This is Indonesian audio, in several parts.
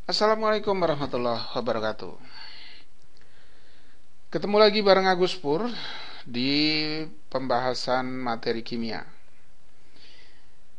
Assalamualaikum warahmatullahi wabarakatuh. Ketemu lagi bareng Agus Pur di pembahasan materi kimia.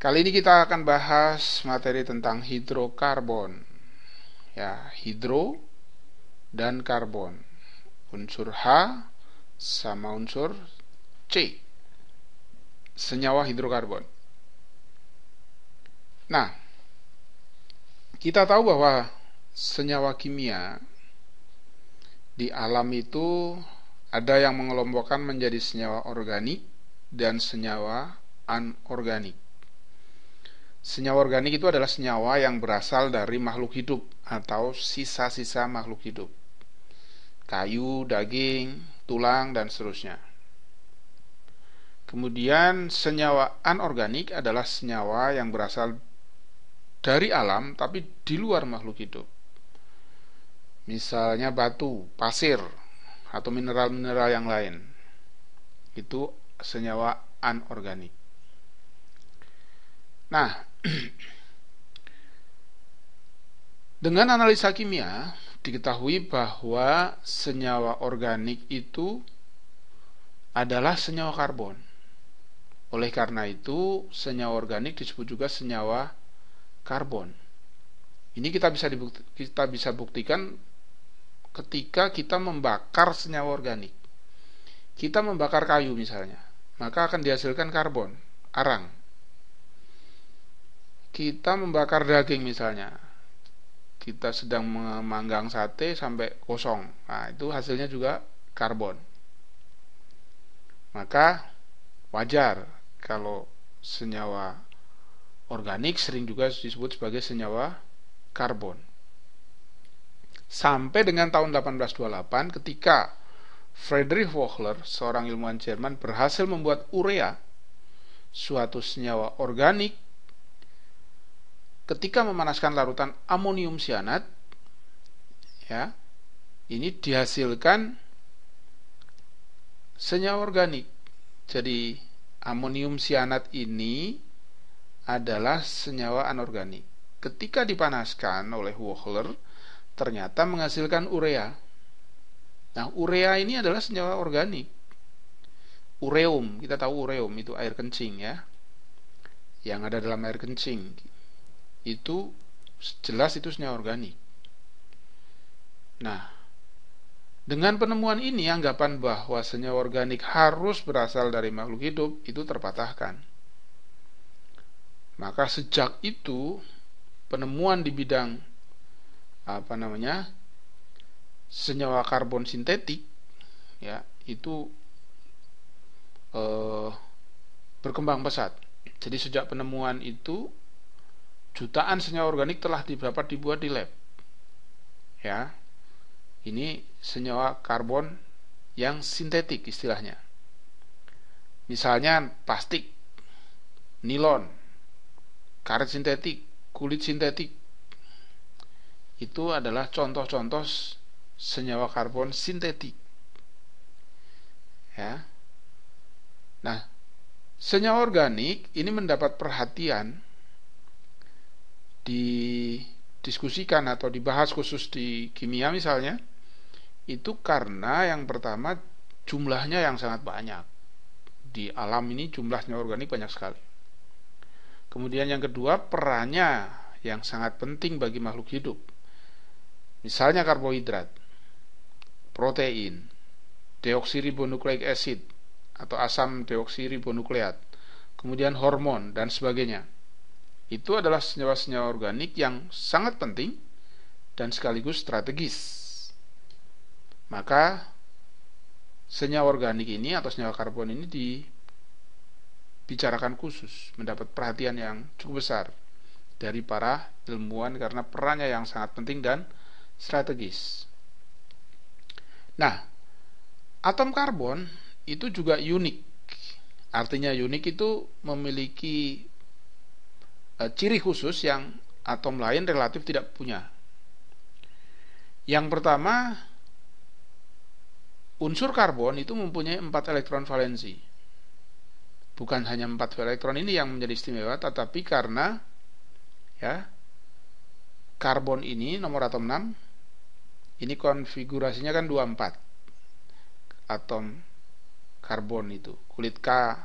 Kali ini kita akan bahas materi tentang hidrokarbon. Ya, hidro dan karbon. Unsur H sama unsur C. Senyawa hidrokarbon. Nah, kita tahu bahwa senyawa kimia di alam itu ada yang mengelompokkan menjadi senyawa organik dan senyawa anorganik. Senyawa organik itu adalah senyawa yang berasal dari makhluk hidup atau sisa-sisa makhluk hidup. Kayu, daging, tulang, dan seterusnya. Kemudian senyawa anorganik adalah senyawa yang berasal dari alam tapi di luar makhluk hidup. Misalnya batu, pasir, atau mineral-mineral yang lain. Itu senyawa anorganik. Nah, dengan analisa kimia diketahui bahwa senyawa organik itu adalah senyawa karbon. Oleh karena itu, senyawa organik disebut juga senyawa karbon. Ini kita bisa buktikan ketika kita membakar senyawa organik. Kita membakar kayu misalnya, maka akan dihasilkan karbon, arang. Kita membakar daging misalnya, kita sedang memanggang sate sampai kosong, nah itu hasilnya juga karbon. Maka wajar kalau senyawa organik sering juga disebut sebagai senyawa karbon. Sampai dengan tahun 1828 ketika Friedrich Wöhler, seorang ilmuwan Jerman, berhasil membuat urea, suatu senyawa organik, ketika memanaskan larutan amonium cyanat, ya, ini dihasilkan senyawa organik. Jadi amonium cyanat ini adalah senyawa anorganik. Ketika dipanaskan oleh Wöhler, ternyata menghasilkan urea. Nah, urea ini adalah senyawa organik. Ureum, kita tahu ureum itu air kencing ya. Yang ada dalam air kencing. Itu jelas itu senyawa organik. Nah, dengan penemuan ini anggapan bahwa senyawa organik harus berasal dari makhluk hidup itu terpatahkan. Maka sejak itu penemuan di bidang senyawa karbon sintetik ya itu berkembang pesat. Jadi sejak penemuan itu jutaan senyawa organik telah dapat dibuat di lab. Ya. Ini senyawa karbon yang sintetik istilahnya. Misalnya plastik, nilon, karet sintetik, kulit sintetik. Itu adalah contoh-contoh senyawa karbon sintetik. Ya. Nah, senyawa organik ini mendapat perhatian didiskusikan atau dibahas khusus di kimia misalnya, itu karena yang pertama jumlahnya yang sangat banyak. Di alam ini jumlah senyawa organik banyak sekali. Kemudian yang kedua, perannya yang sangat penting bagi makhluk hidup. Misalnya karbohidrat, protein, deoksiribonukleik acid atau asam deoksiribonukleat, kemudian hormon dan sebagainya. Itu adalah senyawa-senyawa organik yang sangat penting dan sekaligus strategis. Maka senyawa organik ini atau senyawa karbon ini dibicarakan khusus, mendapat perhatian yang cukup besar dari para ilmuwan karena perannya yang sangat penting dan strategis. Nah, atom karbon itu juga unik. Artinya unik itu memiliki ciri khusus yang atom lain relatif tidak punya. Yang pertama, unsur karbon itu mempunyai 4 elektron valensi. Bukan hanya 4 elektron ini yang menjadi istimewa, tetapi karena ya karbon ini nomor atom 6, ini konfigurasinya kan 24 atom karbon itu. Kulit K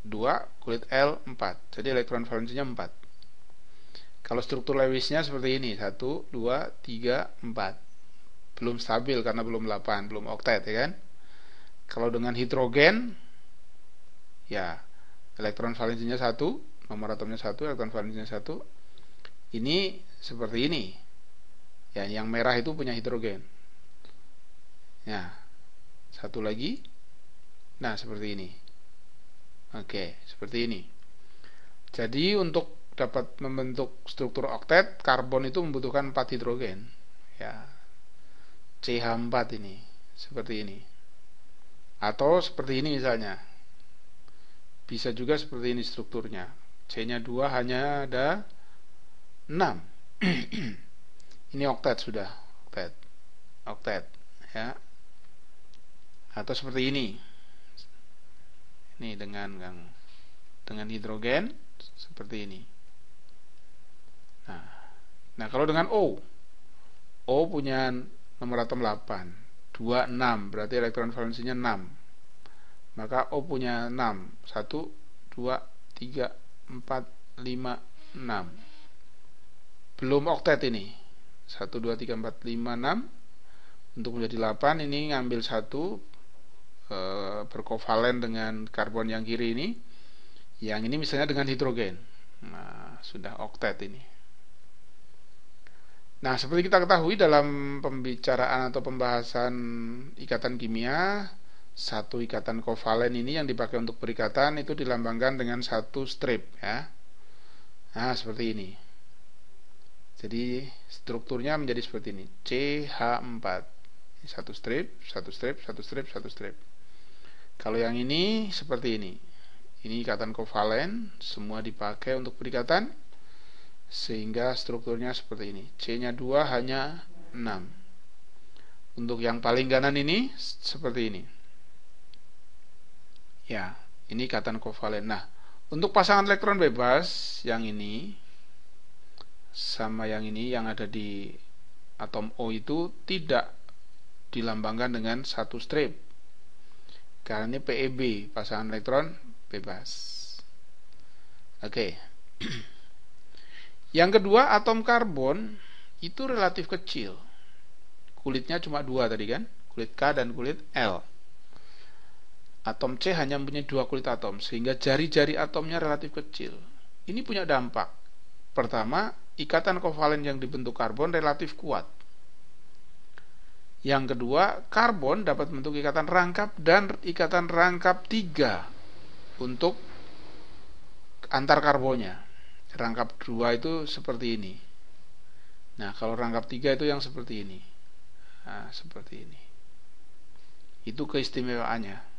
2, kulit L 4. Jadi elektron valensinya 4. Kalau struktur Lewisnya seperti ini, 1, 2, 3, 4. Belum stabil karena belum 8, belum oktet ya kan. Kalau dengan hidrogen, ya elektron valensinya 1, nomor atomnya 1, elektron valensinya 1. Ini seperti ini. Ya, yang merah itu punya hidrogen. Ya, satu lagi. Nah, seperti ini. Oke, seperti ini. Jadi untuk dapat membentuk struktur oktet, karbon itu membutuhkan 4 hidrogen. Ya, CH4 ini, seperti ini. Atau seperti ini misalnya. Bisa juga seperti ini strukturnya. C-nya 2 hanya ada 6. Ini oktet sudah, oktet, ya. Atau seperti ini. Ini dengan hidrogen seperti ini. Nah, kalau dengan O punya nomor atom 8, 2, 6, berarti elektron valensinya 6. Maka O punya 6, 1, 2, 3, 4, 5, 6. Belum oktet ini. 1, 2, 3, 4, 5, 6. Untuk menjadi 8 ini ngambil 1 berkovalen dengan karbon yang kiri ini. Yang ini misalnya dengan hidrogen. Nah, sudah oktet ini. Nah, seperti kita ketahui dalam pembicaraan atau pembahasan ikatan kimia, satu ikatan kovalen ini yang dipakai untuk berikatan itu dilambangkan dengan satu strip ya. Nah, seperti ini. Jadi strukturnya menjadi seperti ini. CH4. Satu strip, satu strip, satu strip, satu strip. Kalau yang ini seperti ini. Ini ikatan kovalen, semua dipakai untuk berikatan sehingga strukturnya seperti ini. C-nya 2 hanya 6. Untuk yang paling kanan ini seperti ini. Ya, ini ikatan kovalen. Nah, untuk pasangan elektron bebas yang ini sama yang ini yang ada di atom O itu tidak dilambangkan dengan satu strip. Karena ini PEB, pasangan elektron bebas. Oke. Yang kedua, atom karbon itu relatif kecil. Kulitnya cuma 2 tadi kan, kulit K dan kulit L. Atom C hanya mempunyai 2 kulit atom, sehingga jari-jari atomnya relatif kecil. Ini punya dampak. Pertama, ikatan kovalen yang dibentuk karbon relatif kuat. Yang kedua, karbon dapat membentuk ikatan rangkap dan ikatan rangkap 3 untuk antar karbonnya. Rangkap 2 itu seperti ini. Nah, kalau rangkap 3 itu yang seperti ini. Nah, seperti ini. Itu keistimewaannya.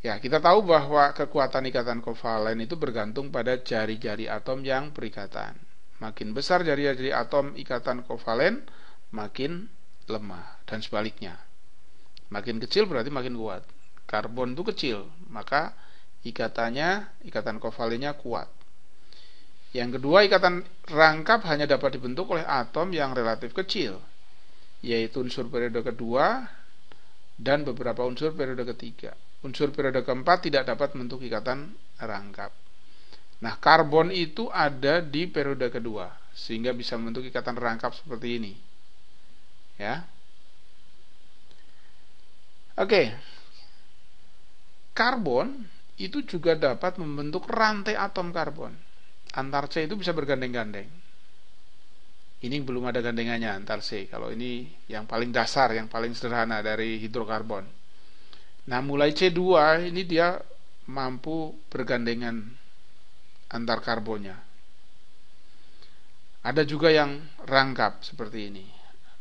Ya, kita tahu bahwa kekuatan ikatan kovalen itu bergantung pada jari-jari atom yang berikatan. Makin besar jari-jari atom ikatan kovalen, makin lemah, dan sebaliknya. Makin kecil berarti makin kuat. Karbon itu kecil, maka ikatan kovalennya kuat. Yang kedua, ikatan rangkap hanya dapat dibentuk oleh atom yang relatif kecil, yaitu unsur periode kedua dan beberapa unsur periode ketiga. Unsur periode keempat tidak dapat membentuk ikatan rangkap. Nah, karbon itu ada di periode kedua, sehingga bisa membentuk ikatan rangkap seperti ini. Ya. Oke. Karbon itu juga dapat membentuk rantai atom karbon. Antar C itu bisa bergandeng-gandeng. Ini belum ada gandengannya antar C. Kalau ini yang paling dasar, yang paling sederhana dari hidrokarbon. Nah, mulai C2 ini dia mampu bergandengan antar karbonnya. Ada juga yang rangkap seperti ini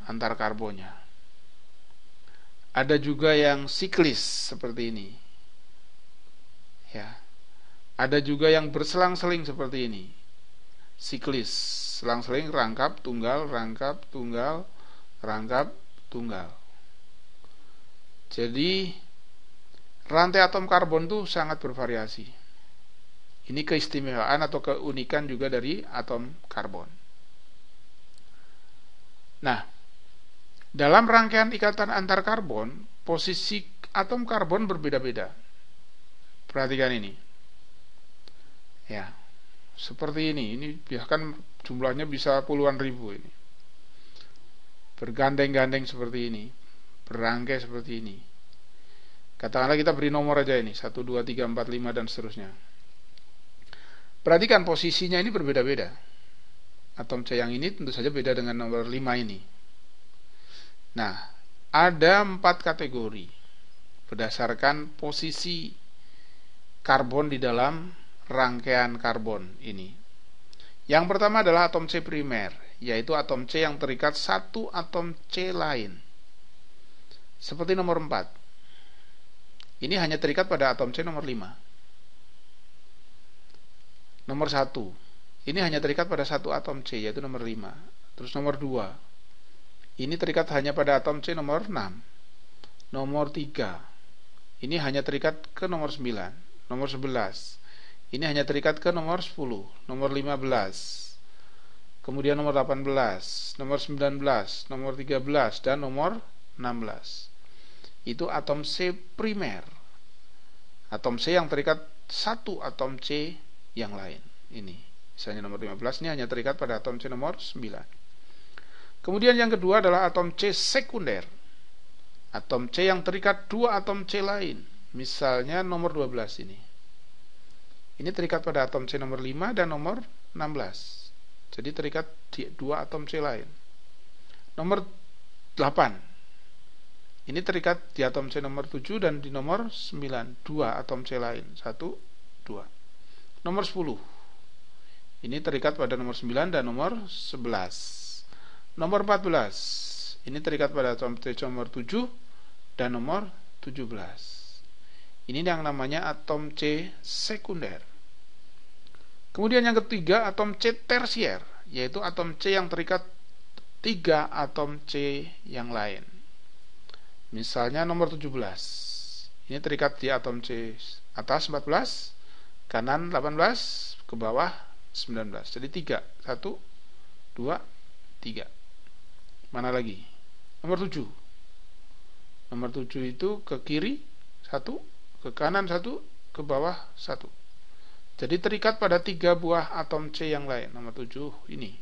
antar karbonnya. Ada juga yang siklis seperti ini. Ya. Ada juga yang berselang-seling seperti ini. Siklis, selang-seling, rangkap, tunggal, rangkap, tunggal, rangkap, tunggal. Jadi rantai atom karbon itu sangat bervariasi. Ini keistimewaan atau keunikan juga dari atom karbon. Nah, dalam rangkaian ikatan antar karbon, posisi atom karbon berbeda-beda. Perhatikan ini. Ya, seperti ini. Ini bahkan jumlahnya bisa puluhan ribu ini. Bergandeng-gandeng seperti ini, berangkai seperti ini. Katakanlah kita beri nomor aja ini, 1, 2, 3, 4, 5 dan seterusnya. Perhatikan posisinya ini berbeda-beda. Atom C yang ini tentu saja beda dengan nomor 5 ini. Nah, ada 4 kategori berdasarkan posisi karbon di dalam rangkaian karbon ini. Yang pertama adalah atom C primer, yaitu atom C yang terikat satu atom C lain. Seperti nomor 4. Ini hanya terikat pada atom C nomor 5. Nomor 1. Ini hanya terikat pada satu atom C, yaitu nomor 5. Terus nomor 2. Ini terikat hanya pada atom C nomor 6. Nomor 3. Ini hanya terikat ke nomor 9. Nomor 11. Ini hanya terikat ke nomor 10. Nomor 15. Kemudian nomor 18. Nomor 19. Nomor 13. Dan nomor 16. Itu atom C primer. Atom C yang terikat satu atom C yang lain. Ini. Misalnya nomor 15 ini hanya terikat pada atom C nomor 9. Kemudian yang kedua adalah atom C sekunder. Atom C yang terikat dua atom C lain. Misalnya nomor 12 ini. Ini terikat pada atom C nomor 5 dan nomor 16. Jadi terikat di dua atom C lain. Nomor 8. Ini terikat di atom C nomor 7 dan di nomor 9. Dua atom C lain. 1, 2. Nomor 10. Ini terikat pada nomor 9 dan nomor 11. Nomor 14. Ini terikat pada atom C nomor 7 dan nomor 17. Ini yang namanya atom C sekunder. Kemudian yang ketiga atom C tersier, yaitu atom C yang terikat 3 atom C yang lain. Misalnya nomor 17. Ini terikat di atom C atas 14, kanan 18, ke bawah 19. Jadi 3. 1, 2, 3. Mana lagi? Nomor 7. Nomor 7 itu ke kiri 1, ke kanan 1, ke bawah 1. Jadi terikat pada 3 buah atom C yang lain. Nomor 7 ini.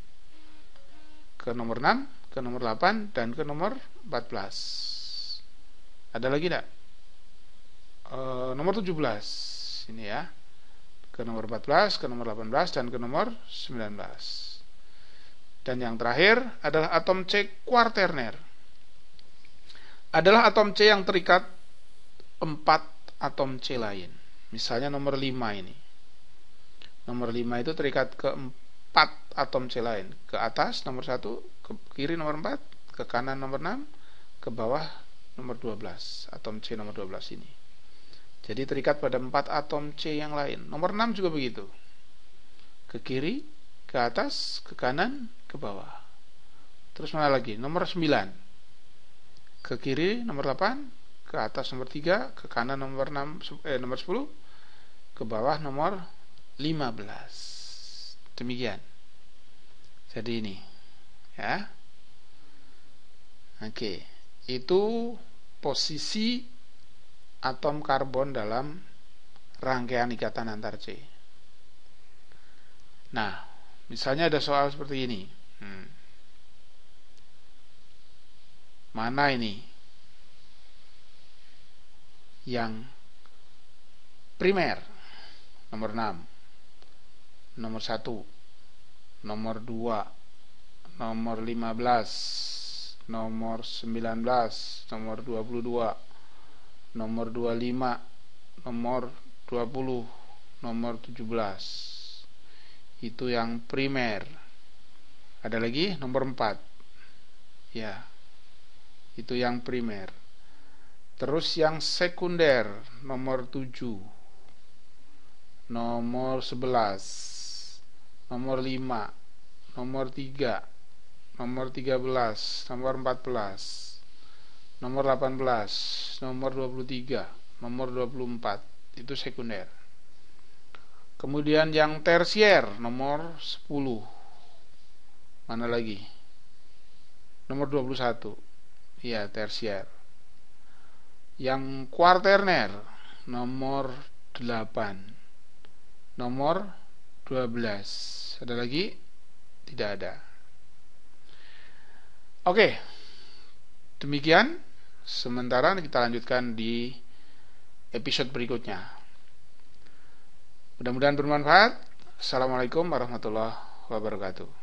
Ke nomor 6, ke nomor 8, dan ke nomor 14. Ada lagi enggak? Nomor 17. Ini ya. Ke nomor 14, ke nomor 18, dan ke nomor 19. Dan yang terakhir adalah atom C kuarterner. Adalah atom C yang terikat 4 atom C lain. Misalnya nomor 5 ini. Nomor 5 itu terikat ke 4 atom C lain. Ke atas nomor 1, ke kiri nomor 4, ke kanan nomor 6, ke bawah nomor 12. Atom C nomor 12 ini. Jadi terikat pada 4 atom C yang lain. Nomor 6 juga begitu. Ke kiri, ke atas, ke kanan, ke bawah. Terus mana lagi? Nomor 9. Ke kiri nomor 8, ke atas nomor 3, ke kanan nomor 10, ke bawah nomor 15. Demikian. Jadi ini. Ya. Oke. Itu posisi atom karbon dalam rangkaian ikatan antar C. Nah, misalnya ada soal seperti ini. Mana ini yang primer? Nomor 6, nomor 1, nomor 2, nomor 15, nomor 19, nomor 22, nomor 25, nomor 20, nomor 17. Itu yang primer. Ada lagi nomor 4. Ya. Itu yang primer. Terus yang sekunder nomor 7, nomor 11, nomor 5, nomor 3, nomor 13, nomor 14, nomor 18, nomor 23, nomor 24. Itu sekunder. Kemudian yang tersier nomor 10. Mana lagi? nomor 21. Ya, tersier. Yang kuarterner nomor 8. Nomor 12. Ada lagi? Tidak ada. Oke. Demikian. Sementara kita lanjutkan di episode berikutnya. Mudah-mudahan bermanfaat. Assalamualaikum warahmatullahi wabarakatuh.